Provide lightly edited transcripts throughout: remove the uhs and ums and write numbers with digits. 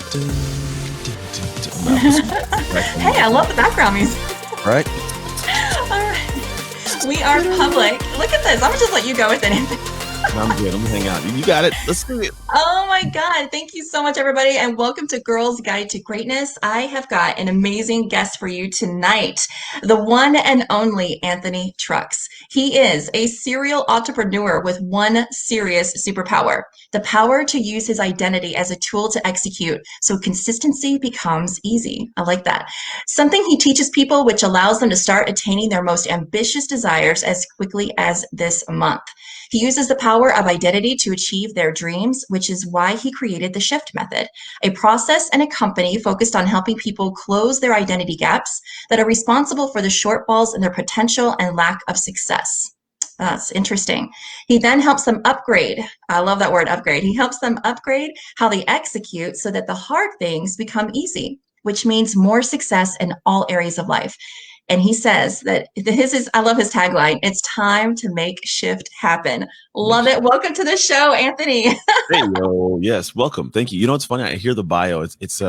Hey, I love the background music. Right? All right. We are public. Look at this. I'm gonna just let you go with it. I'm good. I'm gonna hang out. You got it. Let's do it. Oh my God. Thank you so much, everybody, and welcome to Girls Guide to Greatness. I have got an amazing guest for you tonight, the one and only Anthony Trucks. He is a serial entrepreneur with one serious superpower, the power to use his identity as a tool to execute so consistency becomes easy. I like that. Something he teaches people which allows them to start attaining their most ambitious desires as quickly as this month. He uses the power of identity to achieve their dreams, which is why he created the Shift Method, a process and a company focused on helping people close their identity gaps that are responsible for the shortfalls in their potential and lack of success. That's interesting. He then helps them upgrade. I love that word, upgrade. He helps them upgrade how they execute so that the hard things become easy, which means more success in all areas of life. And he says that his is, I love his tagline, it's time to make shift happen. Love it. Welcome to the show, Anthony. Hey, yo, yes, welcome. Thank you. You know, it's funny. I hear the bio. It's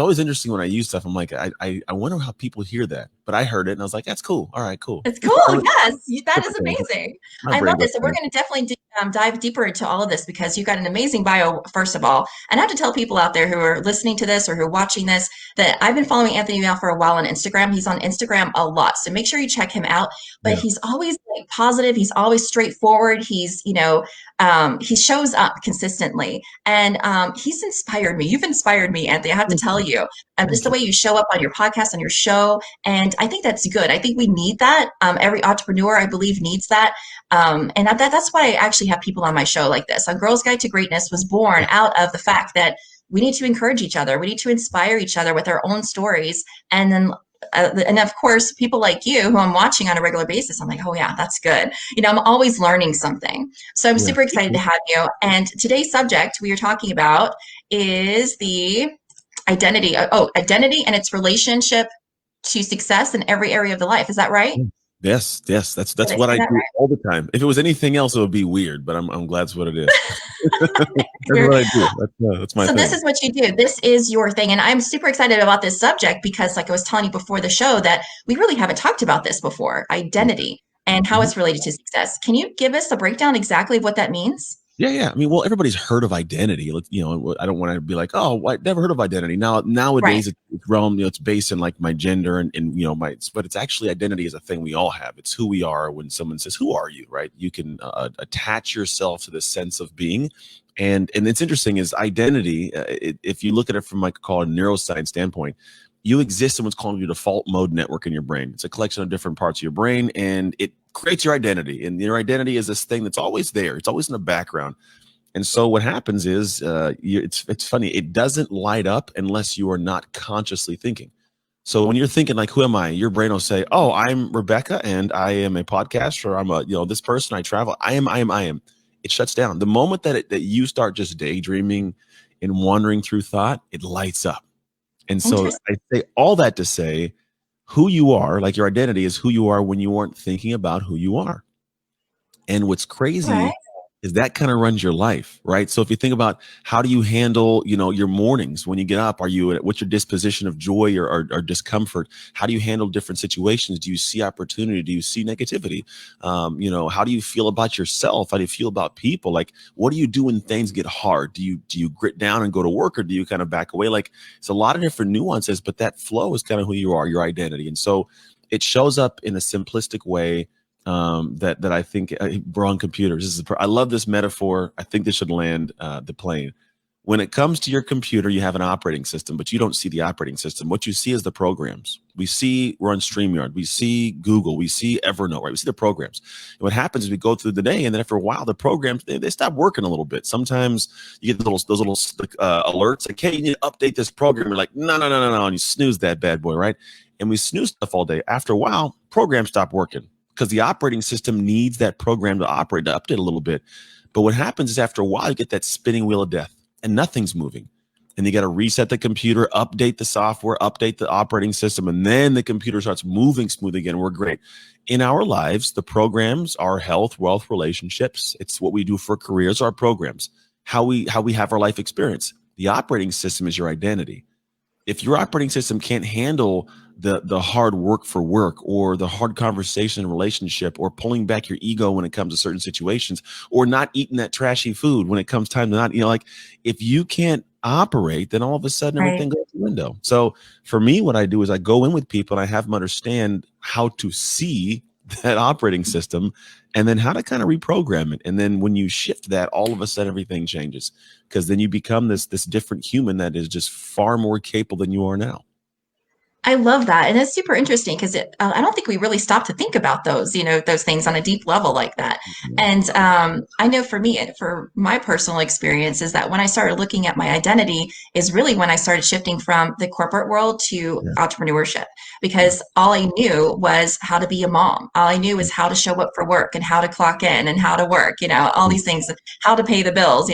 always interesting when I use stuff. I'm like, I wonder how people hear that. But I heard it and I was like, that's cool. All right, cool. It's cool. Yes, that is amazing. My I brain love this. goes And we're going to definitely dive deeper into all of this because you've got an amazing bio, first of all. And I have to tell people out there who are listening to this or who are watching this that I've been following Anthony now for a while on Instagram. He's on Instagram a lot. So make sure you check him out. But Yeah. he's always like positive. He's always straightforward. He's, he shows up consistently. And he's inspired me. You've inspired me, Anthony. I have to tell you. Just the way you show up on your podcast, on your show. And I think that's good. I think we need that. Every entrepreneur, I believe, needs that. And that's why I actually have people on my show like this. On Girls Guide to Greatness was born out of the fact that we need to encourage each other. We need to inspire each other with our own stories. And then and of course, people like you who I'm watching on a regular basis, I'm like, oh yeah, that's good. I'm always learning something. So I'm super excited to have you. And today's subject we are talking about is the identity. Identity and its relationship to success in every area of the life. Is that right? Yes. That's what I do all the time. If it was anything else, it would be weird, but I'm glad it's what it is. That's what I do. That's my thing. This is what you do. This is your thing. And I'm super excited about this subject because, like I was telling you before the show, that we really haven't talked about this before, identity and how it's related to success. Can you give us a breakdown exactly of what that means? Yeah. I mean, well, everybody's heard of identity. I don't want to be like, oh, I never heard of identity. Nowadays, it's realm, it's based in like my gender and but it's actually identity is a thing we all have. It's who we are. When someone says, "Who are you?" Right? You can attach yourself to this sense of being. And it's interesting is identity. If you look at it from like a neuroscience standpoint, you exist in what's called your default mode network in your brain. It's a collection of different parts of your brain, and it creates your identity. And your identity is this thing that's always there. It's always in the background. And so what happens is, it's funny. It doesn't light up unless you are not consciously thinking. So when you're thinking like, who am I? Your brain will say, oh, I'm Rebecca, and I am a podcaster. Or I'm this person. I travel. I am. It shuts down. The moment that you start just daydreaming and wandering through thought, it lights up. And so I say all that to say who you are, like your identity is who you are when you aren't thinking about who you are. And what's crazy is that kind of runs your life, right? So if you think about how do you handle, your mornings when you get up, what's your disposition of joy or discomfort? How do you handle different situations? Do you see opportunity? Do you see negativity? How do you feel about yourself? How do you feel about people? Like, what do you do when things get hard? Do you grit down and go to work, or do you kind of back away? Like, it's a lot of different nuances, but that flow is kind of who you are, your identity. And so it shows up in a simplistic way. That I think we're on computers. I love this metaphor. I think this should land the plane. When it comes to your computer, you have an operating system, but you don't see the operating system. What you see is the programs. We're on StreamYard. We see Google. We see Evernote, right? We see the programs. And what happens is we go through the day, and then after a while, the programs, they stop working a little bit. Sometimes you get those little alerts like, hey, you need to update this program. You're like, no. And you snooze that bad boy, right? And we snooze stuff all day. After a while, programs stop working, because the operating system needs that program to operate, to update a little bit. But what happens is after a while, you get that spinning wheel of death and nothing's moving. And you got to reset the computer, update the software, update the operating system, and then the computer starts moving smooth again. We're great. In our lives, the programs are health, wealth, relationships. It's what we do for careers, our programs, how we have our life experience. The operating system is your identity. If your operating system can't handle the hard work for work, or the hard conversation in relationship, or pulling back your ego when it comes to certain situations, or not eating that trashy food when it comes time to not, like, if you can't operate, then all of a sudden Right. everything goes out the window. So for me, what I do is I go in with people and I have them understand how to see that operating system, and then how to kind of reprogram it. And then when you shift that, all of a sudden everything changes, because then you become this different human that is just far more capable than you are now. I love that. And it's super interesting because I don't think we really stop to think about those, those things on a deep level like that. And I know for me, for my personal experience, is that when I started looking at my identity is really when I started shifting from the corporate world to Yeah. entrepreneurship, Yeah. because all I knew was how to be a mom. All I knew was how to show up for work and how to clock in and how to work, all these things, how to pay the bills.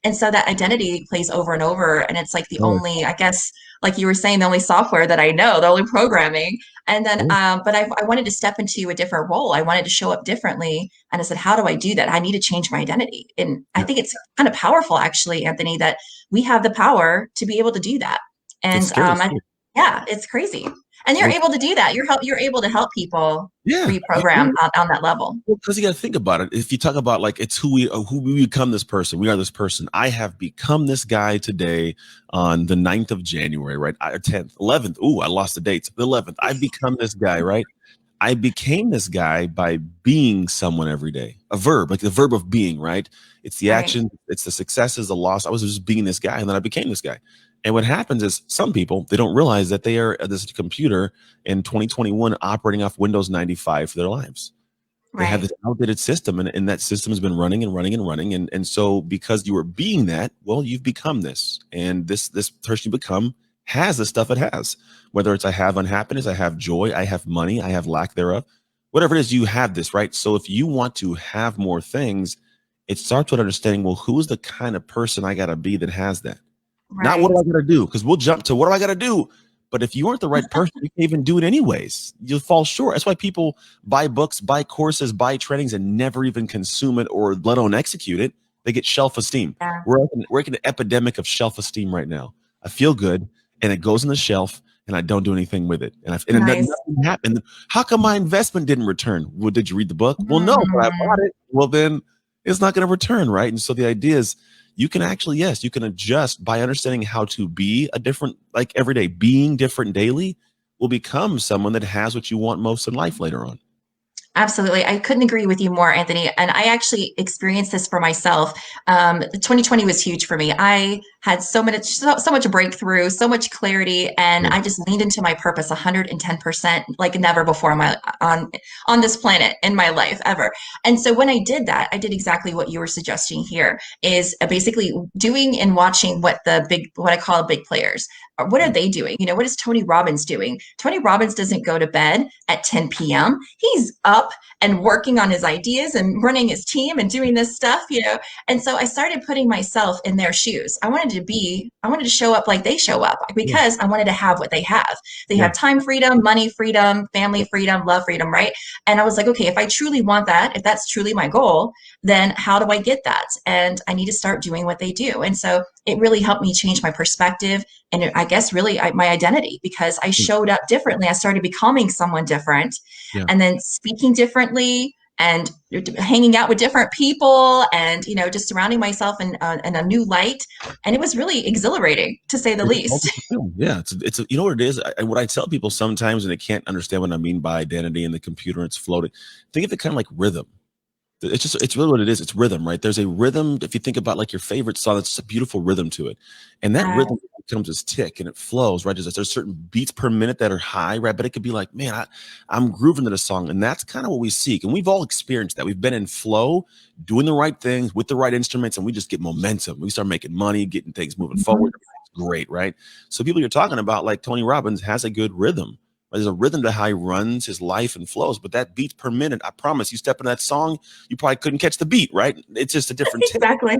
And so that identity plays over and over. And it's like the Oh, only, I guess, like you were saying, the only software that I know, the only programming. And then, yeah. but I wanted to step into a different role. I wanted to show up differently. And I said, how do I do that? I need to change my identity. And I Yeah. think it's kind of powerful, actually, Anthony, that we have the power to be able to do that. It's And scary. yeah, it's crazy. And you're Well, able to do that. You're able to help people yeah. reprogram on that level. Well, because you got to think about it. If you talk about, like, it's who we become, this person, we are this person. I have become this guy today on the 9th of January, right? 10th, 11th. Ooh, I lost the dates. The 11th. I've become this guy, right? I became this guy by being someone every day. A verb, like the verb of being, right? It's the Right. action, it's the successes, the loss. I was just being this guy, and then I became this guy. And what happens is, some people, they don't realize that they are this computer in 2021 operating off Windows 95 for their lives. They have Right. this outdated system, and that system has been running and running and running. And so because you were being that, well, you've become this. And this person you become has the stuff it has. Whether it's I have unhappiness, I have joy, I have money, I have lack thereof. Whatever it is, you have this, right? So if you want to have more things, it starts with understanding, well, who's the kind of person I gotta be that has that? Not what Right. do I gotta do? Because we'll jump to what do I gotta do? But if you aren't the right person, you can't even do it anyways. You'll fall short. That's why people buy books, buy courses, buy trainings, and never even consume it, or let alone execute it. They get shelf-esteem. Yeah. We're in an epidemic of self-esteem right now. I feel good, and it goes on the shelf, and I don't do anything with it. And Nice. nothing happened. How come my investment didn't return? Well, did you read the book? Well, no, but I bought Mm. it. Well, then it's not going to return, right? And so the idea is, you can actually, yes, you can adjust by understanding how to be a different, like, every day. Being different daily will become someone that has what you want most in life later on. Absolutely. I couldn't agree with you more, Anthony. And I actually experienced this for myself. 2020 was huge for me. I had so much breakthrough, so much clarity, and Yeah. I just leaned into my purpose 110%, like never before on this planet in my life ever. And so when I did that, I did exactly what you were suggesting here, is basically doing and watching what I call big players. What are they doing? What is Tony Robbins doing? Tony Robbins doesn't go to bed at 10 p.m. He's up and working on his ideas and running his team and doing this stuff. And so I started putting myself in their shoes. I wanted to show up like they show up, Yeah. because I wanted to have what they have. They Yeah. have time freedom, money freedom, family freedom, love freedom, right? And I was like, okay, if I truly want that, if that's truly my goal, then how do I get that? And I need to start doing what they do. And so it really helped me change my perspective, and I guess really my identity, because I showed up differently. I started becoming someone different, Yeah. and then speaking differently, and hanging out with different people, and just surrounding myself in a new light. And it was really exhilarating, to say the It's least. totally fulfilling. Yeah, you know what it is. What I tell people sometimes, and they can't understand what I mean by identity and the computer, it's floating. Think of it kind of like rhythm. It's really what it is. It's rhythm, right? There's a rhythm. If you think about, like, your favorite song, it's just a beautiful rhythm to it. And that uh, rhythm becomes this tick, and it flows, right? There's certain beats per minute that are high, right? But it could be like, man, I'm grooving to the song. And that's kind of what we seek. And we've all experienced that. We've been in flow, doing the right things with the right instruments, and we just get momentum. We start making money, getting things moving forward. It's great, right? So people you're talking about, like Tony Robbins, has a good rhythm. There's a rhythm to how he runs his life and flows, but that beats per minute, I promise you, step into that song, you probably couldn't catch the beat, right? It's just a different tick. exactly.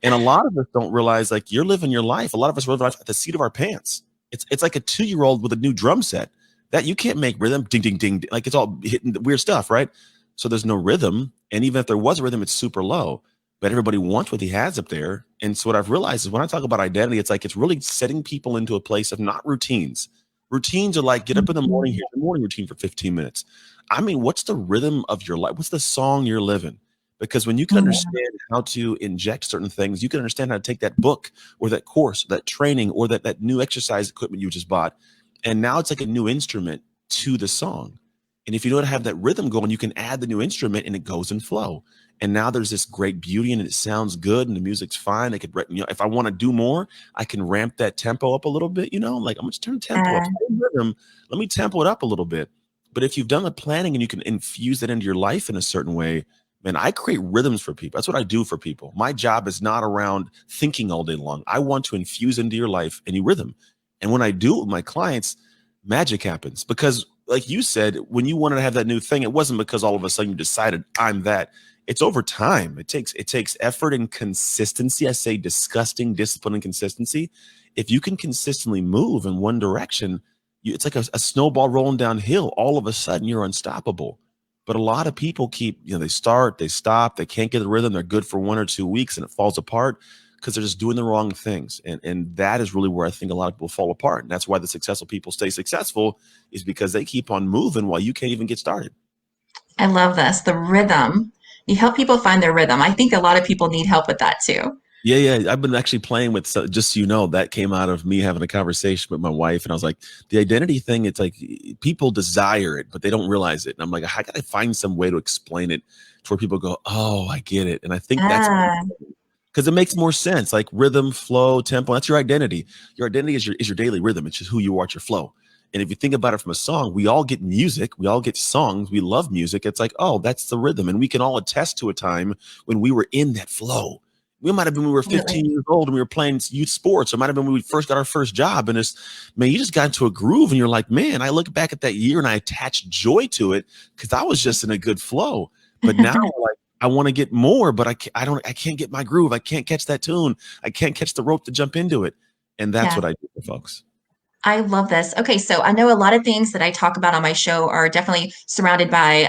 And a lot of us don't realize, like, you're living your life. A lot of us live life at the seat of our pants. It's like a 2-year-old with a new drum set that you can't make rhythm, ding, ding, ding, like it's all hitting weird stuff, right? So there's no rhythm. And even if there was a rhythm, it's super low. but everybody wants what he has up there. And so what I've realized is when I talk about identity, it's like it's really setting people into a place of not routines. Routines are like get up in the morning, Mhm. here's the morning routine for 15 minutes. I mean, what's the rhythm of your life? What's the song you're living? Because when you can Mhm. understand how to inject certain things, you can understand how to take that book or that course, that training, or that new exercise equipment you just bought. And now it's like a new instrument to the song. And if you know how to have that rhythm going, you can add the new instrument and it goes in flow. And now there's this great beauty and it sounds good and the music's fine. I could, if I want to do more, I can ramp that tempo up a little bit, like I'm going to turn the tempo up. Uh, Rhythm, let me tempo it up a little bit. But if you've done the planning and you can infuse that into your life in a certain way, man, I create rhythms for people. That's what I do for people. My job is not around thinking all day long. I want to infuse into your life any rhythm. And when I do it with my clients, magic happens because like you said, when you wanted to have that new thing, it wasn't because all of a sudden you decided I'm that. It's over time. It takes effort and consistency. I say disgusting discipline and consistency. If you can consistently move in one direction, it's like a snowball rolling downhill. All of a sudden, you're unstoppable. But a lot of people keep, they start, they stop, they can't get the rhythm. They're good for 1 or 2 weeks and it falls apart because they're just doing the wrong things. And that is really where I think a lot of people fall apart. And that's why the successful people stay successful is because they keep on moving while you can't even get started. I love this. The rhythm. You help people find their rhythm. I think a lot of people need help with that too. Yeah, yeah. I've been actually playing with, just so you know, that came out of me having a conversation with my wife. And I was like, the identity thing, it's like people desire it, but they don't realize it. And I'm like, I got to find some way to explain it to where people go, oh, I get it. And I think that's Ah, because it makes more sense. Like rhythm, flow, tempo, that's your identity. Your identity is your daily rhythm. It's just who you are, it's your flow. And if you think about it from a song, we all get music, we all get songs, we love music. It's like, oh, that's the rhythm. And we can all attest to a time when we were in that flow. We might have been when we were absolutely. 15 years old and we were playing youth sports. It might have been when we first got our first job. And it's, man, you just got into a groove and you're like, man, I look back at that year and I attach joy to it because I was just in a good flow. But now, like, I want to get more, but I can't get my groove. I can't catch that tune. I can't catch the rope to jump into it. And that's Yeah. what I do for folks. I love this. Okay, so I know a lot of things that I talk about on my show are definitely surrounded by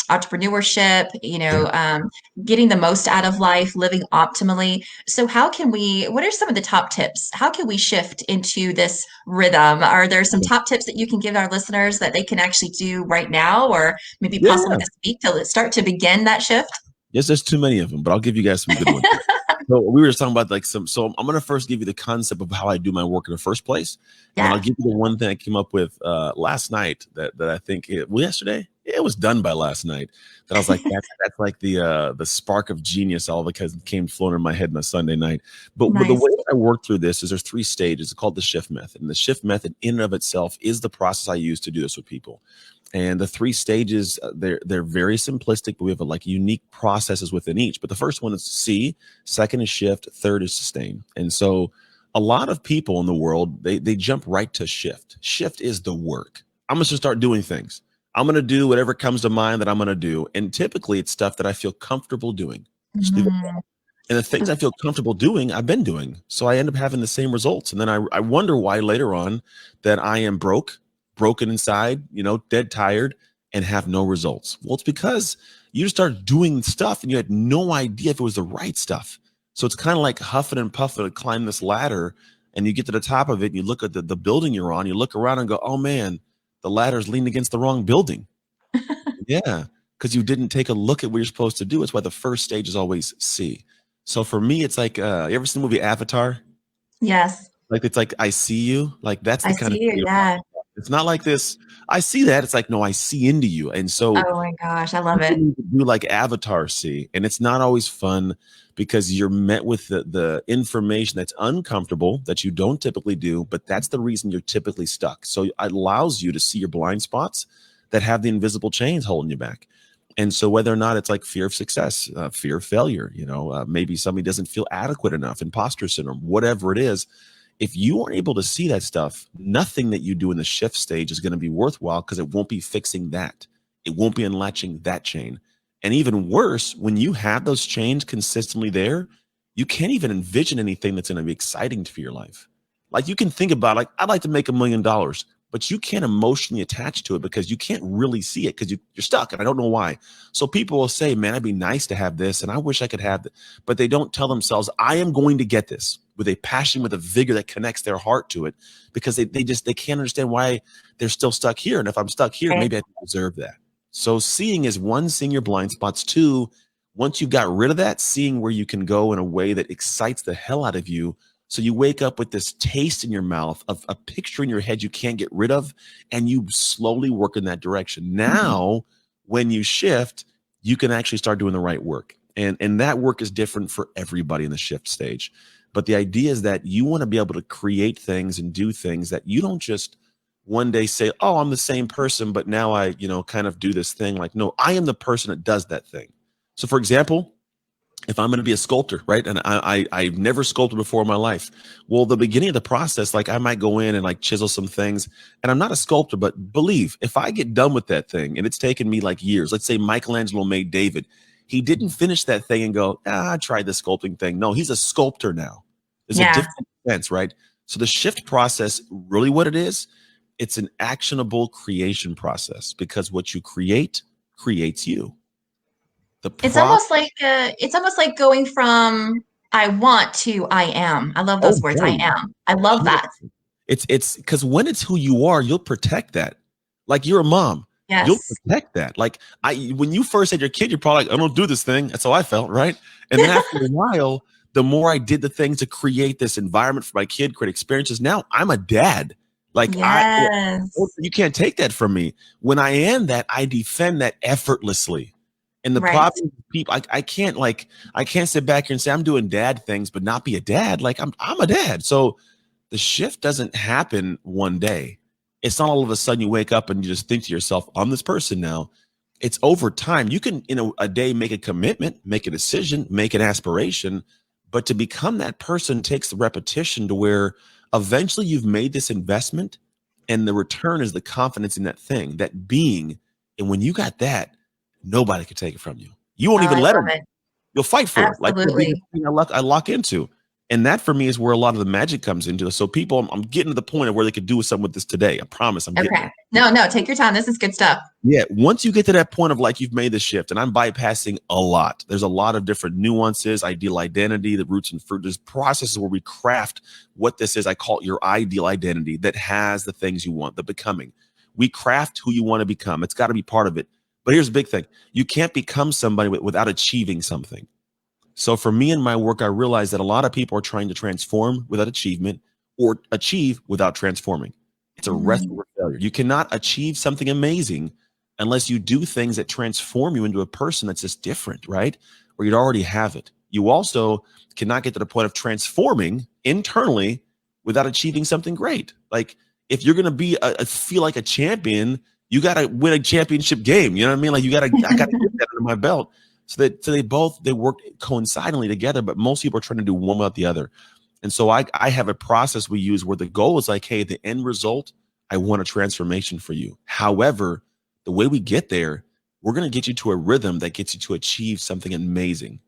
entrepreneurship, Yeah. getting the most out of life, living optimally. So, what are some of the top tips? How can we shift into this rhythm? Are there some top tips that you can give our listeners that they can actually do right now, or maybe Yeah. possibly this week to start to begin that shift? Yes, there's too many of them, but I'll give you guys some good ones. So we were just talking about like so I'm going to first give you the concept of how I do my work in the first place. And then I'll Yes. give you the one thing I came up with last night that I think yesterday, it was done by last night that I was like, that's like the spark of genius, all because it came flowing in my head on a Sunday night. But the Nice. way that I work through this is there's 3 stages. It's called the shift method. And the shift method in and of itself is the process I use to do this with people. And the 3 stages, they're very simplistic, but we have like unique processes within each. But the first one is C, second is shift, third is sustain. And so a lot of people in the world, they jump right to shift. Shift is the work. I'm gonna just start doing things. I'm gonna do whatever comes to mind that I'm gonna do. And typically it's stuff that I feel comfortable doing. Just leave it. Mhm. And the things I feel comfortable doing, I've been doing. So I end up having the same results. And then I wonder why later on that I am broken inside, dead tired, and have no results. Well, it's because you start doing stuff and you had no idea if it was the right stuff. So it's kind of like huffing and puffing to climb this ladder. And you get to the top of it and you look at the building you're on, you look around and go, oh man, the ladder's leaning against the wrong building. Yeah, because you didn't take a look at what you're supposed to do. It's why the first stage is always C. So for me, it's like you ever seen the movie Avatar? Yes. Like it's like I see you. Like that's I the kind see of you. thing. Yeah. It's not like this. I see that. It's like no, I see into you. And so Oh my gosh, I love people it. need to do like Avatar see, and it's not always fun because you're met with the information that's uncomfortable that you don't typically do, but that's the reason you're typically stuck. So it allows you to see your blind spots that have the invisible chains holding you back. And so whether or not it's like fear of success, fear of failure, maybe somebody doesn't feel adequate enough, imposter syndrome, whatever it is, if you are able to see that stuff, nothing that you do in the shift stage is going to be worthwhile because it won't be fixing that. It won't be unlatching that chain. And even worse, when you have those chains consistently there, you can't even envision anything that's going to be exciting for your life. Like you can think about like, I'd like to make $1 million. but you can't emotionally attach to it because you can't really see it because you're stuck. And I don't know why. So people will say, man, it'd be nice to have this. And I wish I could have it. But they don't tell themselves, I am going to get this with a passion, with a vigor that connects their heart to it, because they can't understand why they're still stuck here. And if I'm stuck here, maybe I deserve that. So seeing is one, seeing your blind spots. Two, once you've got rid of that, seeing where you can go in a way that excites the hell out of you. So you wake up with this taste in your mouth of a picture in your head you can't get rid of, and you slowly work in that direction. Now, when you shift, you can actually start doing the right work. And that work is different for everybody in the shift stage. But the idea is that you want to be able to create things and do things that you don't just one day say, oh, I'm the same person, but now I, kind of do this thing. Like, no, I am the person that does that thing. So for example, if I'm going to be a sculptor, right? And I've never sculpted before in my life. Well, the beginning of the process, like I might go in and like chisel some things, and I'm not a sculptor, but believe if I get done with that thing and it's taken me like years, let's say Michelangelo made David, he didn't finish that thing and go, I tried the sculpting thing. No, he's a sculptor now. There's a different sense, right? So the shift process, really what it is, it's an actionable creation process, because what you create creates you. It's almost like going from I want to I am. I love those words. I am. I love that. It's because when it's who you are, you'll protect that. Like you're a mom. Yes. You'll protect that. Like when you first had your kid, you're probably like, I don't do this thing. That's how I felt, right? And then after a while, the more I did the things to create this environment for my kid, create experiences. Now I'm a dad. Like you can't take that from me. When I am that, I defend that effortlessly. And the problem with people, I can't sit back here and say I'm doing dad things, but not be a dad. Like I'm a dad. So the shift doesn't happen one day. It's not all of a sudden you wake up and you just think to yourself, I'm this person now. It's over time. You can, in a day, make a commitment, make a decision, make an aspiration, but to become that person takes the repetition to where eventually you've made this investment, and the return is the confidence in that thing, that being. And when you got that, nobody can take it from you. You won't even let them. You'll fight for it. Like I lock into. And that for me is where a lot of the magic comes into. So people, I'm getting to the point of where they could do something with this today. I promise I'm getting there. No, take your time. This is good stuff. Yeah. Once you get to that point of like you've made the shift, and I'm bypassing a lot. There's a lot of different nuances, ideal identity, the roots and fruit. There's processes where we craft what this is. I call it your ideal identity that has the things you want, the becoming. We craft who you want to become. It's got to be part of it. But here's the big thing. You can't become somebody without achieving something. So for me in my work, I realized that a lot of people are trying to transform without achievement, or achieve without transforming. It's a recipe for failure. You cannot achieve something amazing unless you do things that transform you into a person that's just different, right? Or you'd already have it. You also cannot get to the point of transforming internally without achieving something great. Like if you're going to be feel like a champion, you got to win a championship game. You know what I mean? Like I got to get that under my belt. So they work coincidentally together, but most people are trying to do one without the other. And so I have a process we use where the goal is like, hey, the end result, I want a transformation for you. However, the way we get there, we're going to get you to a rhythm that gets you to achieve something amazing.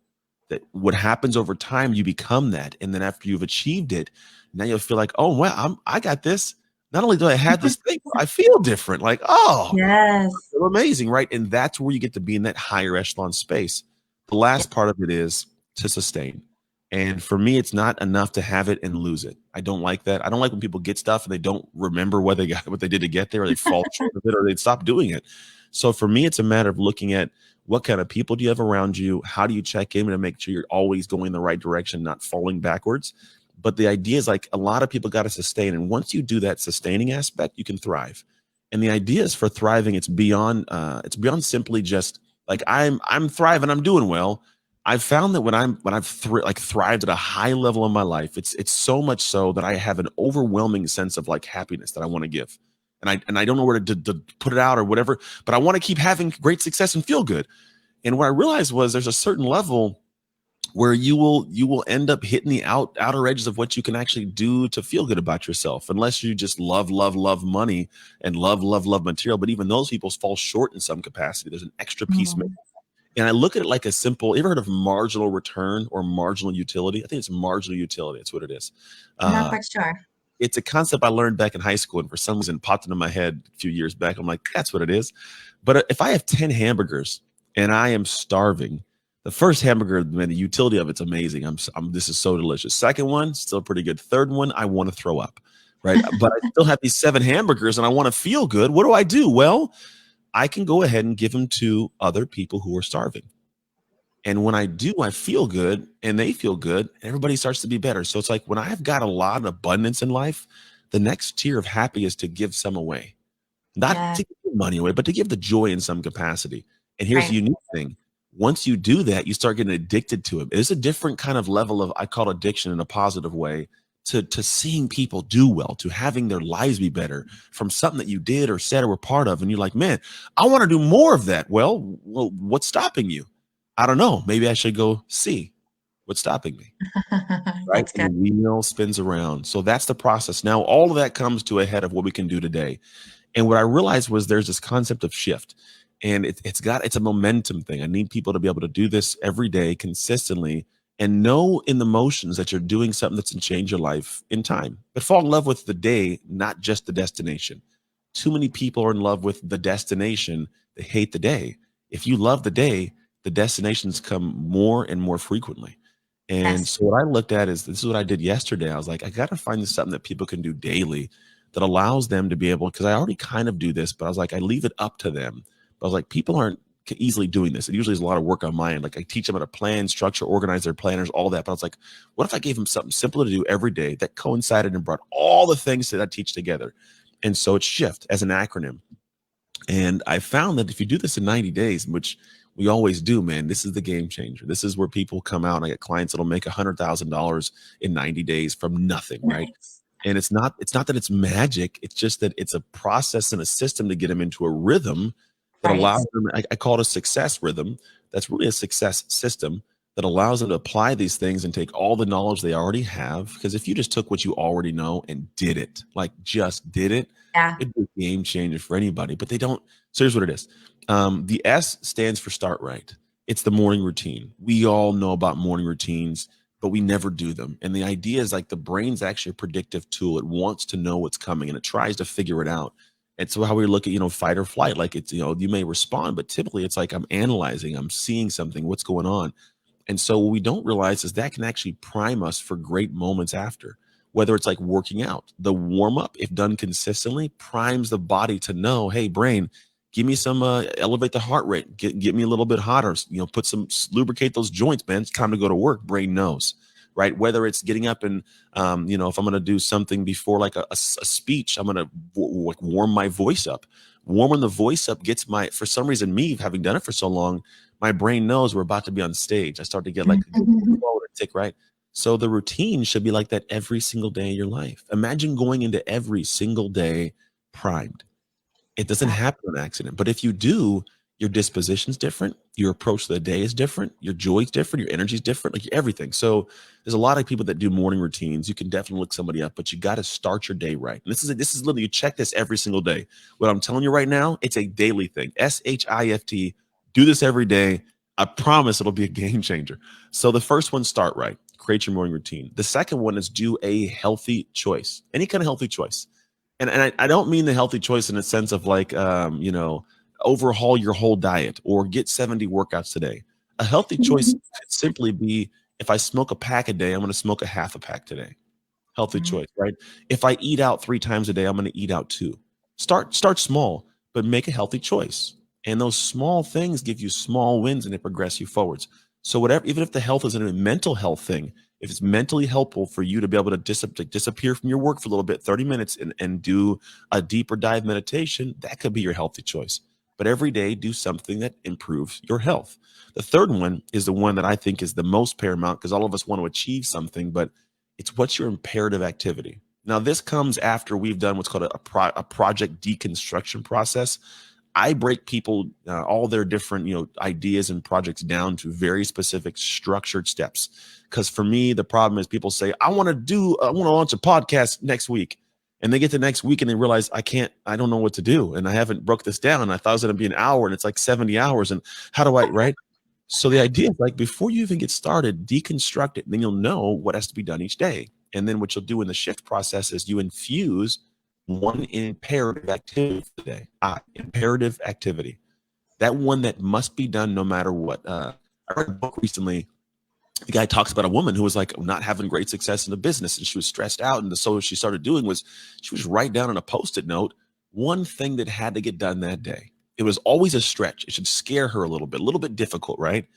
That what happens over time, you become that. And then after you've achieved it, now you'll feel like, oh, well, I got this. Not only do I have this thing, I feel different. Like, oh, yes, I feel amazing, right? And that's where you get to be in that higher echelon space. The last part of it is to sustain. And for me, it's not enough to have it and lose it. I don't like that. I don't like when people get stuff and they don't remember what they did to get there, or they fall short of it, or they stop doing it. So for me, it's a matter of looking at what kind of people do you have around you? How do you check in to make sure you're always going in the right direction, not falling backwards? But the idea is like a lot of people got to sustain. And once you do that sustaining aspect, you can thrive. And the idea is for thriving, it's beyond simply just like I'm thriving, I'm doing well. I've found that when I've thrived at a high level in my life, it's so much so that I have an overwhelming sense of like happiness that I want to give. And I don't know where to put it out or whatever, but I want to keep having great success and feel good. And what I realized was there's a certain level where you will end up hitting the outer edges of what you can actually do to feel good about yourself, unless you just love money and love material. But even those people fall short in some capacity. There's an extra piece. And I look at it like a simple, you ever heard of marginal return or marginal utility? I think it's marginal utility. That's what it is. I'm not quite sure. it's a concept I learned back in high school, and for some reason popped into my head a few years back. I'm like, that's what it is. But if I have 10 hamburgers and I am starving, the first hamburger, man, the utility of it's amazing. This is so delicious. Second one, still pretty good. Third one, I want to throw up, right? But I still have these 7 hamburgers and I want to feel good. What do I do? Well, I can go ahead and give them to other people who are starving. And when I do, I feel good and they feel good. And everybody starts to be better. So it's like when I've got a lot of abundance in life, the next tier of happy is to give some away, not Yeah. to give money away, but to give the joy in some capacity. And here's the Right. unique thing. Once you do that, you start getting addicted to it. It's a different kind of level of, I call addiction in a positive way, to seeing people do well, to having their lives be better from something that you did or said or were part of. And you're like, man, I want to do more of that. Well, what's stopping you? I don't know. Maybe I should go see what's stopping me. Right. That's And good. the wheel spins around. So that's the process. Now, all of that comes to a head of what we can do today. And what I realized was there's this concept of shift, and it's a momentum thing. I need people to be able to do this every day consistently and know in the motions that you're doing something that's going to change your life in time. But fall in love with the day, not just the destination. Too many people are in love with the destination. They hate the day. If you love the day, the destinations come more and more frequently. And Yes. so what I looked at is this is what I did yesterday. I was like, I got to find something that people can do daily that allows them to be able, because I already kind of do this, but I was like, I leave it up to them. But I was like, people aren't easily doing this. It usually is a lot of work on my end. Like I teach them how to plan, structure, organize their planners, all that. But I was like, what if I gave them something simple to do every day that coincided and brought all the things that I teach together? And so it's SHIFT as an acronym. And I found that if you do this in 90 days, which we always do, man, this is the game changer. This is where people come out and I get clients that'll make $100,000 in 90 days from nothing, right? Nice. And it's not that it's magic. It's just that it's a process and a system to get them into a rhythm that Right. allows them. I call it a success rhythm. That's really a success system that allows them to apply these things and take all the knowledge they already have. Because if you just took what you already know and did it, like just did it, Yeah. it'd be a game changer for anybody. But they don't. So here's what it is. The S stands for start right. It's the morning routine. We all know about morning routines, but we never do them. And the idea is like the brain's actually a predictive tool. It wants to know what's coming and it tries to figure it out. And so how we look at, fight or flight, like it's, you may respond, but typically it's like I'm analyzing, I'm seeing something, what's going on. And so what we don't realize is that can actually prime us for great moments after, whether it's like working out. The warm up, if done consistently, primes the body to know, hey, brain, give me some, elevate the heart rate, get me a little bit hotter, put some, lubricate those joints, man. It's time to go to work. Brain knows, right? Whether it's getting up and, if I'm going to do something before like a speech, I'm going to warm my voice up. Warming the voice up gets for some reason, me having done it for so long, my brain knows we're about to be on stage. I start to get like a tick, right? So the routine should be like that every single day of your life. Imagine going into every single day primed. It doesn't happen on accident. But if you do, your disposition's different. Your approach to the day is different. Your joy's different. Your energy's different, like everything. So there's a lot of people that do morning routines. You can definitely look somebody up, but you got to start your day right. And this is literally, you check this every single day. What I'm telling you right now, it's a daily thing. SHIFT. Do this every day. I promise it'll be a game changer. So the first one, start right. Create your morning routine. The second one is do a healthy choice. Any kind of healthy choice. And I don't mean the healthy choice in a sense of like, overhaul your whole diet or get 70 workouts today. A healthy choice could simply be if I smoke a pack a day, I'm going to smoke a half a pack today. Healthy choice, right? If I eat out 3 times a day, I'm going to eat out 2. Start small, but make a healthy choice. And those small things give you small wins and they progress you forwards. So whatever, even if the health isn't a mental health thing, if it's mentally helpful for you to be able to disappear from your work for a little bit, 30 minutes and do a deeper dive meditation, that could be your healthy choice. But every day, do something that improves your health. The third one is the one that I think is the most paramount because all of us want to achieve something, but it's what's your imperative activity. Now, this comes after we've done what's called a project deconstruction process. I break people, all their different, ideas and projects down to very specific structured steps. Because for me, the problem is people say, I want to launch a podcast next week. And they get the next week and they realize I don't know what to do. And I haven't broke this down. I thought it was going to be an hour and it's like 70 hours. And how do I, right? So the idea is like, before you even get started, deconstruct it. And then you'll know what has to be done each day. And then what you'll do in the shift process is you infuse one imperative activity for the day. Imperative activity. That one that must be done no matter what. I read a book recently. The guy talks about a woman who was like not having great success in the business, and she was stressed out. And so what she started doing was she was write down on a Post-it note one thing that had to get done that day. It was always a stretch. It should scare her a little bit difficult, right?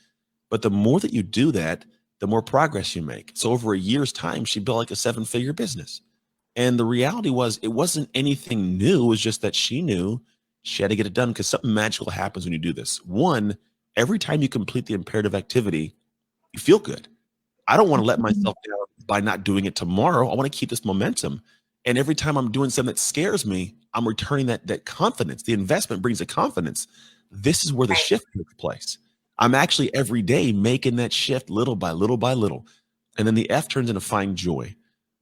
But the more that you do that, the more progress you make. So over a year's time, she built like a 7-figure business. And the reality was, it wasn't anything new. It was just that she knew she had to get it done, because something magical happens when you do this. One, every time you complete the imperative activity, you feel good. I don't want to let myself down by not doing it tomorrow. I want to keep this momentum. And every time I'm doing something that scares me, I'm returning that confidence. The investment brings the confidence. This is where the Right. shift takes place. I'm actually every day making that shift little by little by little. And then the F turns into find joy.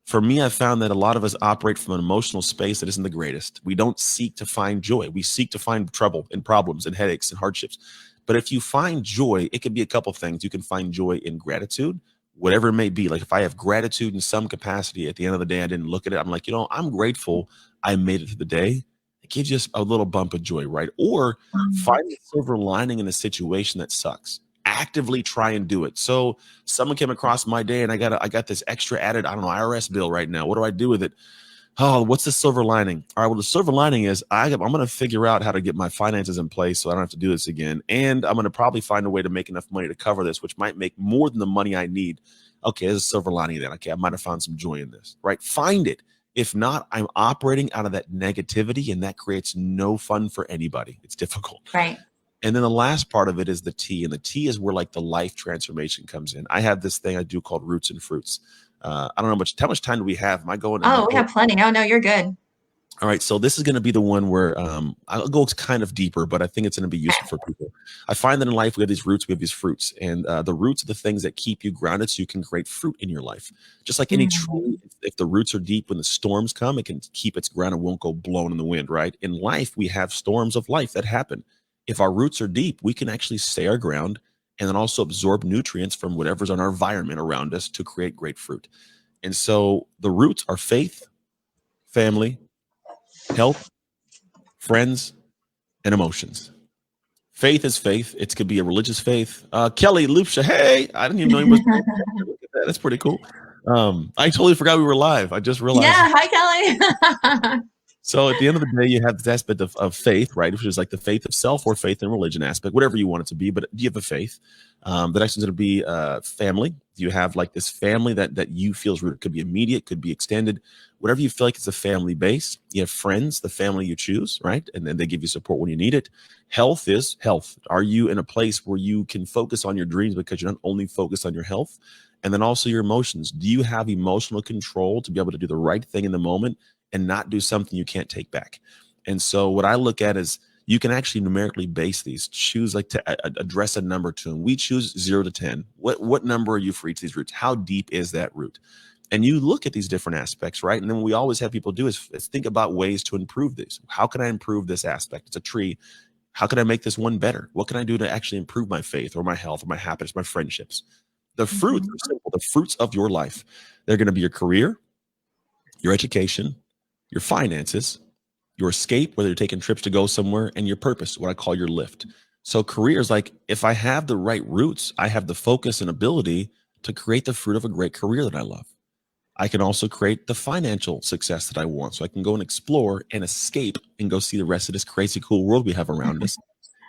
For me, I found that a lot of us operate from an emotional space that isn't the greatest. We don't seek to find joy. We seek to find trouble and problems and headaches and hardships. But if you find joy, it could be a couple things. You can find joy in gratitude, whatever it may be. Like if I have gratitude in some capacity, at the end of the day, I didn't look at it. I'm like, I'm grateful I made it through the day. It gives you a little bump of joy, right? Or find the silver lining in a situation that sucks. Actively try and do it. So someone came across my day and I got this extra added, I don't know, IRS bill right now. What do I do with it? Oh, what's the silver lining? All right, well, the silver lining is I'm going to figure out how to get my finances in place so I don't have to do this again. And I'm going to probably find a way to make enough money to cover this, which might make more than the money I need. Okay, there's a silver lining then. Okay, I might have found some joy in this, right? Find it. If not, I'm operating out of that negativity, and that creates no fun for anybody. It's difficult. Right. And then the last part of it is the T, and the T is where like the life transformation comes in. I have this thing I do called Roots and Fruits. I don't know how much time do we have? Am I going? Oh, we have plenty. Oh, no, you're good. All right, so this is going to be the one where I'll go kind of deeper, but I think it's going to be useful for people. I find that in life we have these roots, we have these fruits, and the roots are the things that keep you grounded, so you can create fruit in your life. Just like any tree, if the roots are deep, when the storms come, it can keep its ground and won't go blown in the wind. Right? In life, we have storms of life that happen. If our roots are deep, we can actually stay our ground and then also absorb nutrients from whatever's on our environment around us to create great fruit. And so the roots are faith, family, health, friends, and emotions. Faith is faith. It could be a religious faith. Kelly Lupsha, hey, I didn't even know you was. Look at that. That's pretty cool. I totally forgot we were live. I just realized. Yeah. Hi, Kelly. So at the end of the day, you have this aspect of faith, right? Which is like the faith of self or faith in religion aspect, whatever you want it to be. But do you have a faith? The next one's going to be family. Do you have like this family that you feel is rooted? Could be immediate, could be extended, whatever you feel like it's a family base. You have friends, the family you choose, right? And then they give you support when you need it. Health is health. Are you in a place where you can focus on your dreams because you're not only focused on your health? And then also your emotions. Do you have emotional control to be able to do the right thing in the moment and not do something you can't take back? And so what I look at is you can actually numerically base these, choose like to address a number to them. We choose 0 to 10. What number are you for each of these roots? How deep is that root? And you look at these different aspects, right? And then what we always have people do is think about ways to improve this. How can I improve this aspect? It's a tree. How can I make this one better? What can I do to actually improve my faith or my health or my happiness, my friendships? The fruits are simple. The fruits of your life. They're going to be your career, your education, your finances, your escape, whether you're taking trips to go somewhere, and your purpose, what I call your lift. So career is like, if I have the right roots, I have the focus and ability to create the fruit of a great career that I love. I can also create the financial success that I want. So I can go and explore and escape and go see the rest of this crazy cool world we have around us.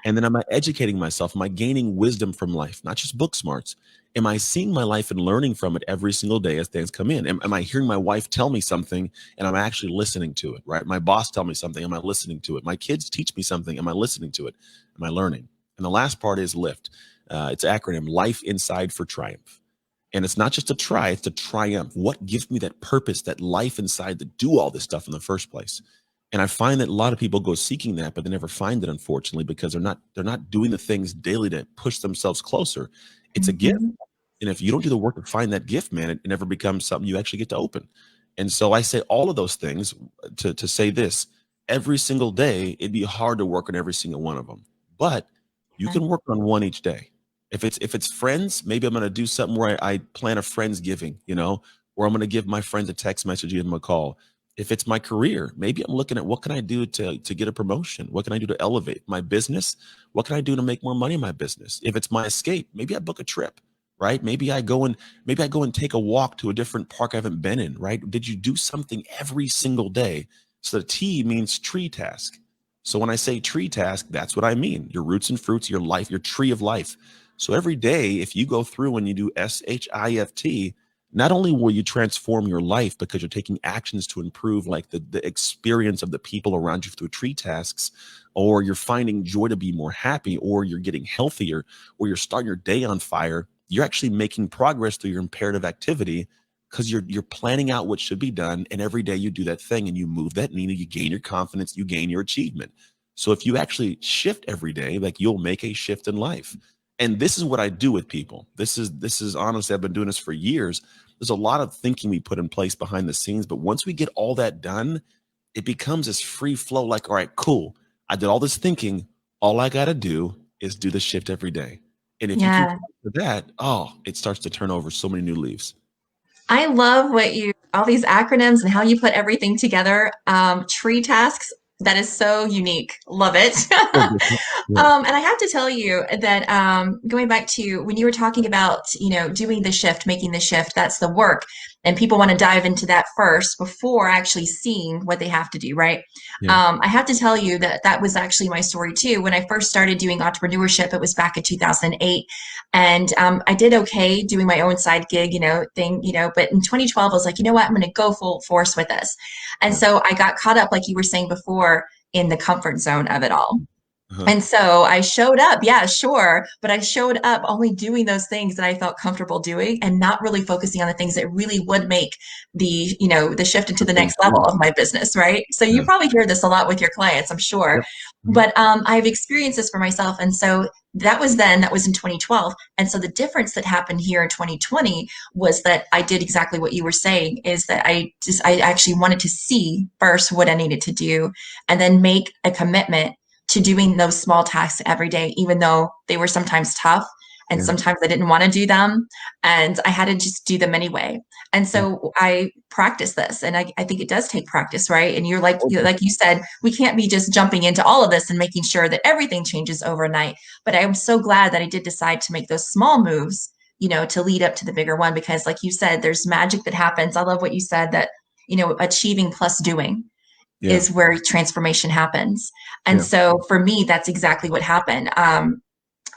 And then am I educating myself? Am I gaining wisdom from life, not just book smarts? Am I seeing my life and learning from it every single day as things come in? Am I hearing my wife tell me something and I'm actually listening to it, right? My boss tell me something, am I listening to it? My kids teach me something, am I listening to it? Am I learning? And the last part is LIFT. It's an acronym, Life Inside for Triumph. And it's not just a try, it's a triumph. What gives me that purpose, that life inside to do all this stuff in the first place? And I find that a lot of people go seeking that, but they never find it, unfortunately, because they're not doing the things daily to push themselves closer. It's a gift. And if you don't do the work to find that gift, man, it never becomes something you actually get to open. And so I say all of those things to say this. Every single day, it'd be hard to work on every single one of them. But you can work on one each day. If it's friends, maybe I'm going to do something where I plan a friends giving, or I'm going to give my friend a text message, give them a call. If it's my career, maybe I'm looking at what can I do to get a promotion? What can I do to elevate my business? What can I do to make more money in my business? If it's my escape, maybe I book a trip, right? Maybe I go and take a walk to a different park I haven't been in, right? Did you do something every single day? So the T means tree task. So when I say tree task, that's what I mean. Your roots and fruits, your life, your tree of life. So every day, if you go through and you do SHIFT, not only will you transform your life because you're taking actions to improve like the experience of the people around you through tree tasks, or you're finding joy to be more happy, or you're getting healthier, or you're starting your day on fire, you're actually making progress through your imperative activity because you're planning out what should be done. And every day you do that thing and you move that needle, you gain your confidence, you gain your achievement. So if you actually shift every day, like you'll make a shift in life. And this is what I do with people. This is honestly, I've been doing this for years. There's a lot of thinking we put in place behind the scenes, but once we get all that done, it becomes this free flow. Like, all right, cool. I did all this thinking. All I got to do is do the shift every day. And if you can Yeah. do that, oh, it starts to turn over so many new leaves. I love all these acronyms and how you put everything together. Tree tasks, that is so unique. Love it. So different. Yeah. And I have to tell you that going back to when you were talking about, doing the shift, making the shift, that's the work. And people want to dive into that first before actually seeing what they have to do, right? Yeah. I have to tell you that that was actually my story too. When I first started doing entrepreneurship, it was back in 2008. And I did okay doing my own side gig, thing, but in 2012, I was like, you know what, I'm going to go full force with this. And Yeah. so I got caught up, like you were saying before, in the comfort zone of it all. Uh-huh. And so I showed up, yeah, sure, but I showed up only doing those things that I felt comfortable doing and not really focusing on the things that really would make the shift into The the thing. next level of my business, right? So you Yeah. probably hear this a lot with your clients, I'm sure. Yep. Mhm. But I've experienced this for myself. And so that was in 2012. And so the difference that happened here in 2020 was that I did exactly what you were saying, is that I actually wanted to see first what I needed to do and then make a commitment to doing those small tasks every day, even though they were sometimes tough and Yeah. sometimes I didn't want to do them. And I had to just do them anyway. And Yeah. so I practice this, and I think it does take practice, right? And Oh, like you said, we can't be just jumping into all of this and making sure that everything changes overnight. But I'm so glad that I did decide to make those small moves, to lead up to the bigger one, because like you said, there's magic that happens. I love what you said, that, achieving plus doing yeah. is where transformation happens. And Yeah. so for me, that's exactly what happened.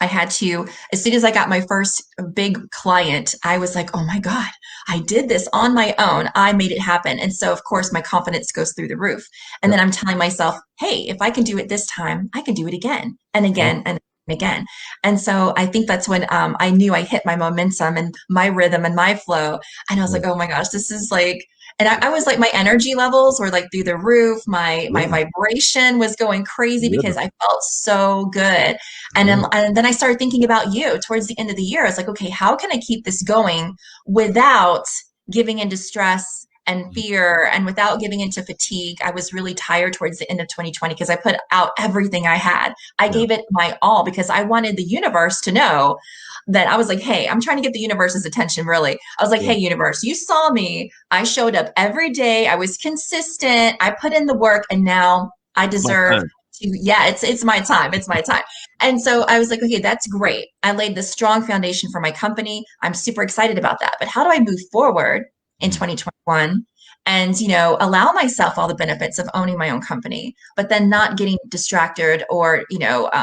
I had to, as soon as I got my first big client, I was like, oh my God, I did this on my own. I made it happen. And so, of course, my confidence goes through the roof. And then Yep. I'm telling myself, hey, if I can do it this time, I can do it again and Yeah. again and again. And so I think that's when I knew I hit my momentum and my rhythm and my flow. And I was Yeah. like, oh my gosh, this is like, and I was like, my energy levels were like through the roof. My Yeah. vibration was going crazy because Rhythm. I felt so good. Yeah. And then I started thinking about you towards the end of the year. I was like, okay, how can I keep this going without giving into stress and Mhm. fear and without giving into fatigue? I was really tired towards the end of 2020 because I put out everything I had. I Yeah. gave it my all because I wanted the universe to know that I was like, hey, I'm trying to get the universe's attention, really. I was like, Yeah. hey, universe, you saw me. I showed up every day. I was consistent. I put in the work, and now I It's my deserve time. yeah, it's my time. It's my time. And so I was like, okay, that's great. I laid the strong foundation for my company. I'm super excited about that. But how do I move forward in Mhm. 2021 and, allow myself all the benefits of owning my own company, but then not getting distracted or,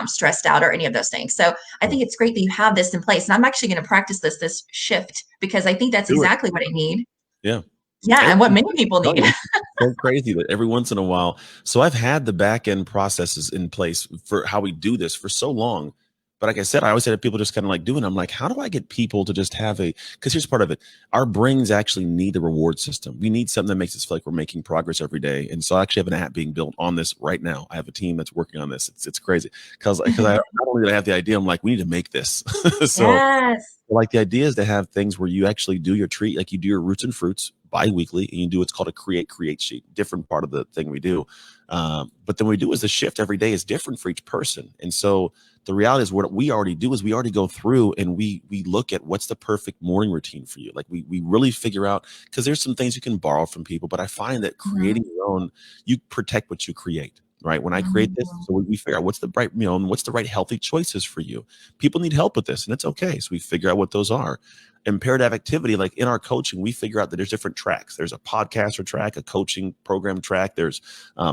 stressed out or any of those things. So I Yeah. think it's great that you have this in place. And I'm actually going to practice this shift, because I think that's Do it. exactly what I need. Yeah. Yeah. And And what many people tell need. you, it's so crazy that every once in a while. So I've had the back end processes in place for how we do this for so long. But like I said, I always had people just kind of like doing. I'm like, how do I get people to just have a? Because here's part of it: our brains actually need the reward system. We need something that makes us feel like we're making progress every day. And so I actually have an app being built on this right now. I have a team that's working on this. It's crazy because I not only did I have the idea, I'm like, we need to make this. So Yes. like the idea is to have things where you actually do your treat, like you do your roots and fruits bi-weekly, and you do what's called a create sheet, different part of the thing we do. But then we do is the shift every day is different for each person. And so The reality is what we already do is we already go through and we look at what's the perfect morning routine for you. Like we really figure out, because there's some things you can borrow from people, but I find that Mhm. creating your own, you protect what you create. Right. When I create this, Mhm. so we figure out what's the right, and what's the right healthy choices for you. People need help with this, and it's okay. So we figure out what those are. Imperative activity, like in our coaching, we figure out that there's different tracks. There's a podcaster track, a coaching program track, there's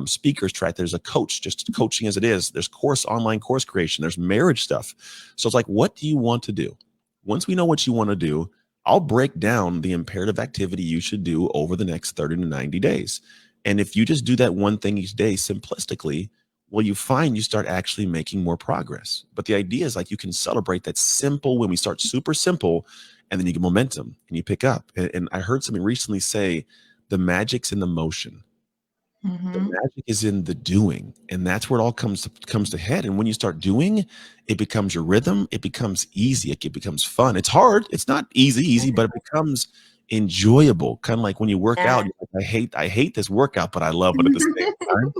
speakers track, there's a coach, just coaching as it is. There's online course creation, there's marriage stuff. So it's like, what do you want to do? Once we know what you want to do, I'll break down the imperative activity you should do over the next 30 to 90 days. And if you just do that one thing each day simplistically, well, you find you start actually making more progress. But the idea is like you can celebrate that simple when we start super simple, and then you get momentum and you pick up. And I heard something recently say the magic's in the motion. The Mhm. magic is in the doing, and that's where it all comes to head. And when you start doing, it becomes your rhythm. It becomes easy. It becomes fun. It's hard. It's not easy, but it becomes enjoyable. Kind of like when you work out, Yeah. you're like, I hate this workout, but I love it at the same time.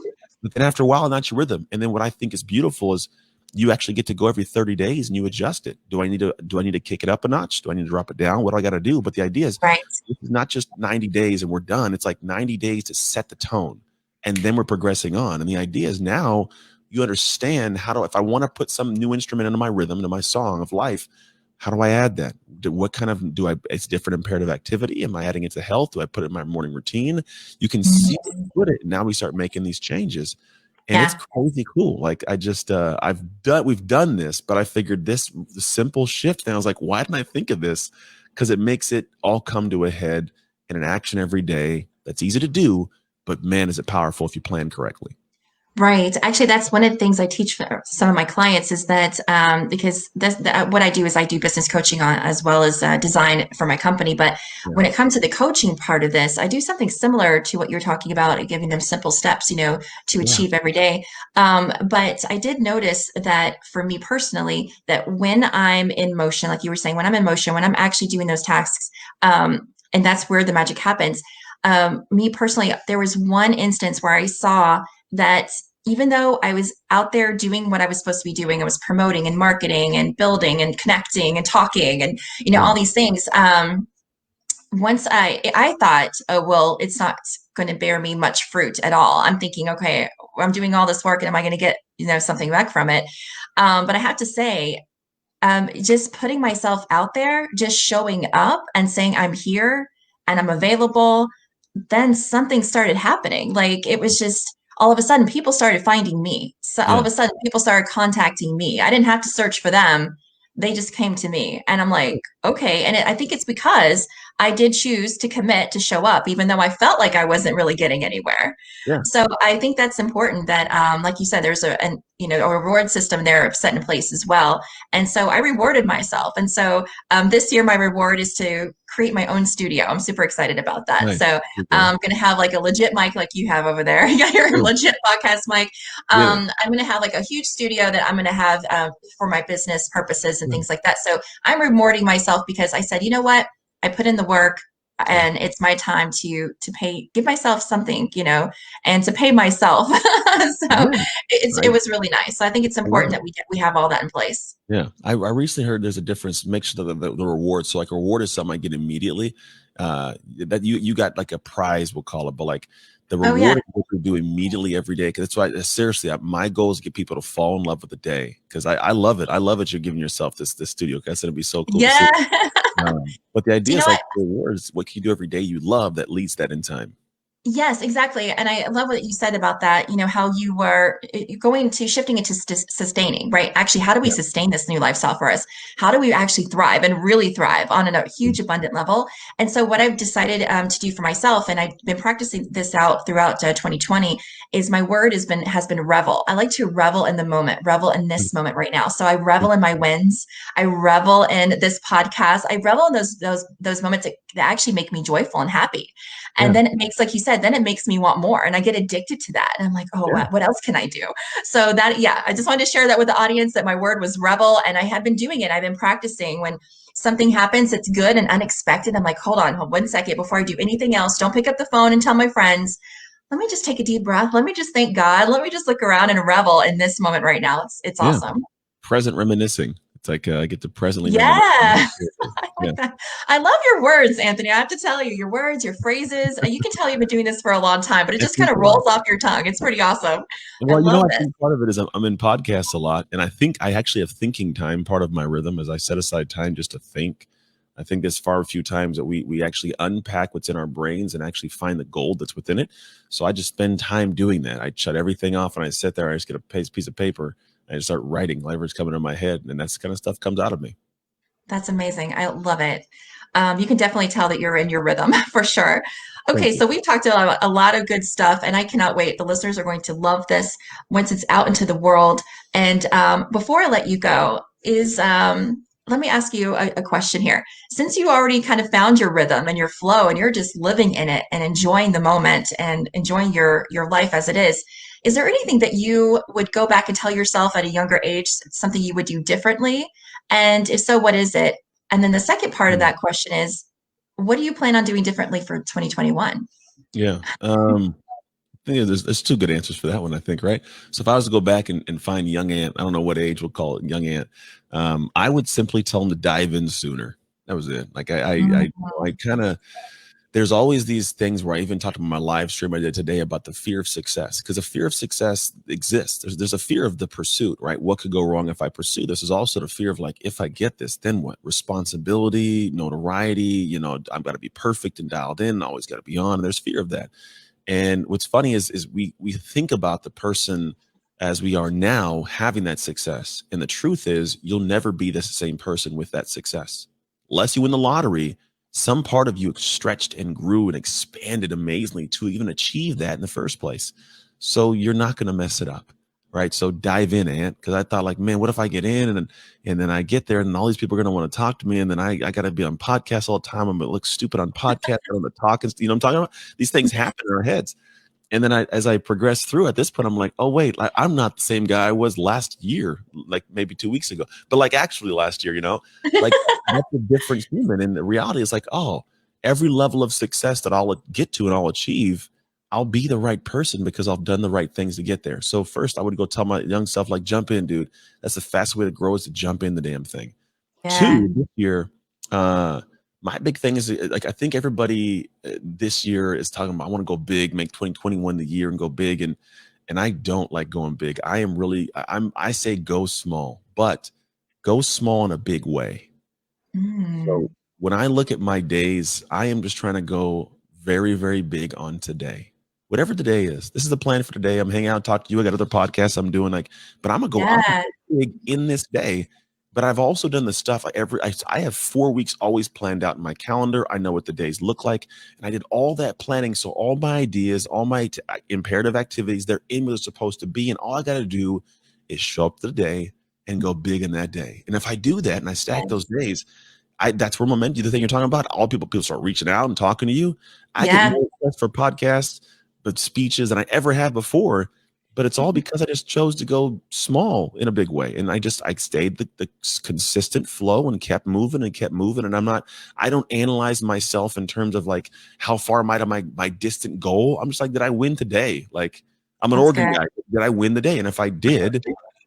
But then after a while, that's your rhythm. And then what I think is beautiful is you actually get to go every 30 days and you adjust it. Do I need to kick it up a notch? Do I need to drop it down? What do I got to do? But the idea is Right. this is not just 90 days and we're done. It's like 90 days to set the tone. And then we're progressing on. And the idea is now you understand if I want to put some new instrument into my rhythm, into my song of life, how do I add that? It's different imperative activity. Am I adding it to health? Do I put it in my morning routine? You can see where Mhm. you put it. And now we start making these changes. And it's Yeah. crazy cool. Like we've done this, but I figured the simple shift. And I was like, why didn't I think of this? Because it makes it all come to a head in an action every day. That's easy to do, but man, is it powerful if you plan correctly. Right. Actually, that's one of the things I teach for some of my clients is that because what I do is I do business coaching on as well as design for my company. But Yeah. when it comes to the coaching part of this, I do something similar to what you're talking about, giving them simple steps, to Yeah. achieve every day. But I did notice that for me personally, that when I'm in motion, like you were saying, when I'm in motion, when I'm actually doing those tasks, and that's where the magic happens. Me personally, there was one instance where I saw that even though I was out there doing what I was supposed to be doing, I was promoting and marketing and building and connecting and talking and Yeah. all these things. Once I thought, oh well, it's not going to bear me much fruit at all. I'm thinking, okay, I'm doing all this work, and am I going to get something back from it? But I have to say, just putting myself out there, just showing up and saying I'm here and I'm available, then something started happening. Like it was just all of a sudden people started finding me. So all Yeah. of a sudden people started contacting me. I didn't have to search for them. They just came to me. And I'm like, okay. And I think it's because I did choose to commit to show up, even though I felt like I wasn't really getting anywhere. Yeah. So I think that's important that, like you said, there's a reward system there set in place as well. And so I rewarded myself. And so this year, my reward is to create my own studio. I'm super excited about that. Nice. So Okay. I'm going to have like a legit mic like you have over there. You got your Yeah. legit podcast mic. Yeah. I'm going to have like a huge studio that I'm going to have for my business purposes and Yeah. things like that. So I'm rewarding myself because I said, you know what? I put in the work Yeah. and it's my time give myself something, and to pay myself. So Yeah. it was really nice. So I think it's I love important it. that we have all that in place. Yeah, I recently heard there's a difference. Make sure that the reward. So like a reward is something I get immediately. That you got like a prize, we'll call it, but like the Oh yeah. reward is what you do immediately every day. Because that's why seriously, my goal is to get people to fall in love with the day. Because I love it. I love it. You're giving yourself this studio. Cause I said it'd be so cool to see. Yeah. But the Do idea you know is what? like rewards. What can you do every day you love that leads that in time? Yes, exactly. And I love what you said about that, how you were going to shifting it to sustaining, right? Actually, how do we Yeah. sustain this new lifestyle for us? How do we actually thrive and really thrive on a huge abundant level? And so what I've decided to do for myself, and I've been practicing this out throughout 2020, is my word has been revel. I like to revel in the moment, revel in this moment right now. So I revel in my wins. I revel in this podcast. I revel in those moments that actually make me joyful and happy. And Yeah. then it makes, like you said, then it makes me want more. And I get addicted to that. And I'm like, oh, Yeah. what else can I do? So yeah, I just wanted to share that with the audience that my word was revel. And I have been doing it. I've been practicing when something happens that's good and unexpected. I'm like, hold on 1 second before I do anything else. Don't pick up the phone and tell my friends. Let me just take a deep breath. Let me just thank God. Let me just look around and revel in this moment right now. It's Yeah. awesome. present reminiscing. It's like I get to presently Yeah, reminisce. I Yeah, like that. I love your words, Anthony. I have to tell you, your words, your phrases. You can tell you've been doing this for a long time, but it I just kind of appreciate it. rolls off your tongue. It's pretty awesome. I Well, love I this. think part of it is I'm in podcasts a lot, and I think I actually have thinking time. Part of my rhythm is I set aside time just to think. I think there's far few times that we actually unpack what's in our brains and actually find the gold that's within it. So I just spend time doing that. I shut everything off and I sit there. I just get a piece of paper. I just start writing whatever's coming in my head, and that's the kind of stuff comes out of me. That's amazing. I love it. You can definitely tell that you're in your rhythm for sure. Thank Okay, you. so we've talked about a lot of good stuff, and I cannot wait. The listeners are going to love this once it's out into the world. And before I let you go, let me ask you a question here. Since you already kind of found your rhythm and your flow, and you're just living in it and enjoying the moment and enjoying your life as it is there anything that you would go back and tell yourself at a younger age, something you would do differently? And if so, what is it? And then the second part of Mm. that question is, what do you plan on doing differently for 2021? Yeah. Yeah, there's two good answers for that one, I think, right? So if I was to go back and find young Ant, I don't know what age we'll call it, young Ant, I would simply tell him to dive in sooner. That was it. Like I Mhm. kind of there's always these things where I even talked about my live stream I did today about the fear of success, because the fear of success exists. There's a fear of the pursuit, right? What could go wrong if I pursue this? Is also the fear of like, if I get this, then what? Responsibility, notoriety, I've got to be perfect and dialed in, always got to be on. There's fear of that. And what's funny is we think about the person as we are now having that success. And the truth is you'll never be the same person with that success. Unless you win the lottery, some part of you stretched and grew and expanded amazingly to even achieve that in the first place. So you're not going to mess it up. Right. So dive in, Ant. Because I thought, like, man, what if I get in and then I get there and all these people are going to want to talk to me. And then I got to be on podcasts all the time. I'm going to look stupid on podcasts. I'm going to talk. And, I'm talking about? These things happen in our heads. And then as I progress through at this point, I'm like, oh, wait, like, I'm not the same guy I was last year, like maybe 2 weeks ago, but like actually last year, like that's a different human. And the reality is like, oh, every level of success that I'll get to and I'll achieve, I'll be the right person because I've done the right things to get there. So first I would go tell my young self, like, jump in, dude. That's the fastest way to grow, is to jump in the damn thing. Yeah. Two, this year, my big thing is, like, I think everybody this year is talking about, I want to go big, make 2021 the year and go big. And I don't like going big. I am really, I say go small, but go small in a big way. So Mm. when I look at my days, I am just trying to go very, very big on today. Whatever today is, this is the plan for today. I'm hanging out, talking to you. I got other podcasts I'm doing, like, but I'm gonna Yeah. go big in this day. But I've also done the stuff I have 4 weeks always planned out in my calendar. I know what the days look like. And I did all that planning. So all my ideas, all my imperative activities, they're in where they're supposed to be. And all I got to do is show up to the day and go big in that day. And if I do that and I stack those days, that's where momentum, the thing you're talking about, all people start reaching out and talking to you. I get Yeah. more requests for podcasts, but speeches than I ever have before. But it's all because I just chose to go small in a big way. And I stayed the consistent flow and kept moving and kept moving. And I don't analyze myself in terms of like, how far am I to my distant goal? I'm just like, did I win today? Like, I'm an That's organ good. guy. Did I win the day? And if I did,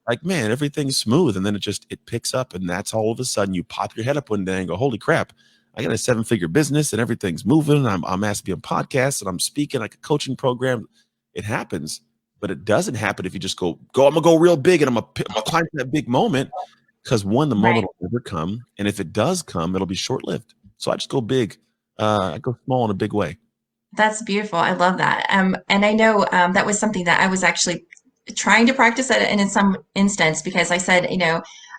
like, man, everything's smooth. And then it picks up, and that's all of a sudden you pop your head up one day and go, holy crap, I got a 7-figure business and everything's moving. I'm asked to be on podcasts and I'm speaking like a coaching program. It happens, but it doesn't happen if you just go, I'm gonna go real big and I'm gonna climb to that big moment. Because one, the Right. moment will never come. And if it does come, it'll be short-lived. So I just go big. I go small in a big way. That's beautiful. I love that. And I know that was something that I was actually trying to practice it in some instance because I said,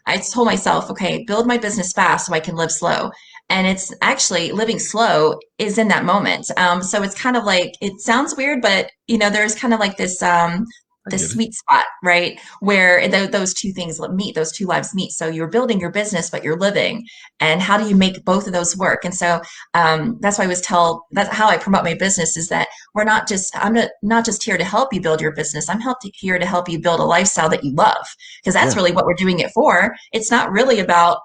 I told myself, okay, build my business fast so I can live slow. And it's actually living slow is in that moment. So it's kind of like, it sounds weird, but there's kind of like I this get it. sweet spot, right? Where those two things meet, those two lives meet. So you're building your business, but you're living. And how do you make both of those work? And so that's why that's how I promote my business is that I'm not just here to help you build your business. Here to help you build a lifestyle that you love, because that's Yeah. really what we're doing it for. It's not really about,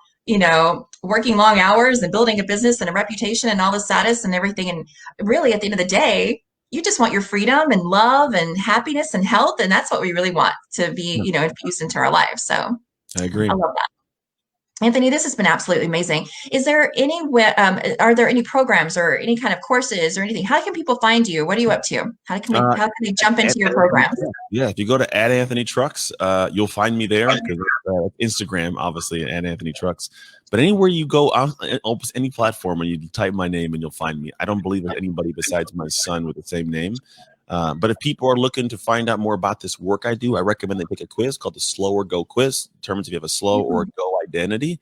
working long hours and building a business and a reputation and all the status and everything. And really at the end of the day, you just want your freedom and love and happiness and health. And that's what we really want to be, Yeah. infused into our lives. So I agree. I love that. Anthony, this has been absolutely amazing. Is there any are there any programs or any kind of courses or anything? How can people find you? What are you up to? How can they jump into your programs? Yeah, if you go to @AnthonyTrucks, you'll find me there, because Instagram, obviously, @AnthonyTrucks. But anywhere you go, almost any platform, and you type my name and you'll find me. I don't believe there's anybody besides my son with the same name. But if people are looking to find out more about this work I do, I recommend they take a quiz called the Slow or Go quiz. It determines if you have a slow or go identity.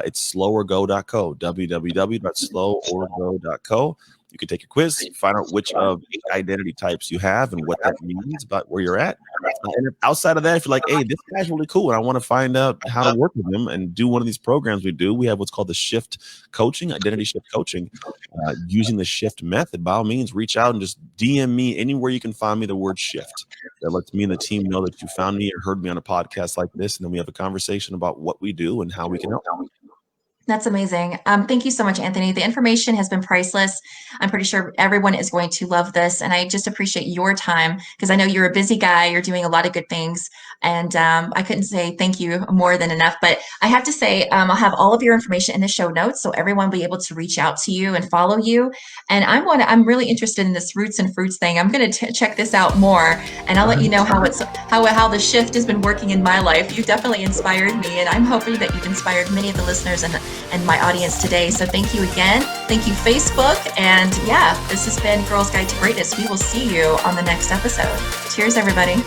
It's sloworgo.co, www.sloworgo.co. You can take a quiz, find out which of 8 identity types you have and what that means about where you're at. And if outside of that, if you're like, hey, this guy's really cool and I want to find out how to work with him and do one of these programs we do, we have what's called the shift coaching, identity shift coaching, using the shift method. By all means, reach out and just DM me anywhere you can find me the word shift. That lets me and the team know that you found me or heard me on a podcast like this. And then we have a conversation about what we do and how we can help. That's amazing. Thank you so much, Anthony. The information has been priceless. I'm pretty sure everyone is going to love this. And I just appreciate your time because I know you're a busy guy. You're doing a lot of good things. And I couldn't say thank you more than enough. But I have to say, I'll have all of your information in the show notes so everyone will be able to reach out to you and follow you. And I'm really interested in this roots and fruits thing. I'm going to check this out more, and I'll let you know how the shift has been working in my life. You definitely inspired me, and I'm hoping that you've inspired many of the listeners and my audience today. So thank you again. Thank you, Facebook. And yeah, this has been Girls Guide to Greatness. We will see you on the next episode. Cheers, everybody.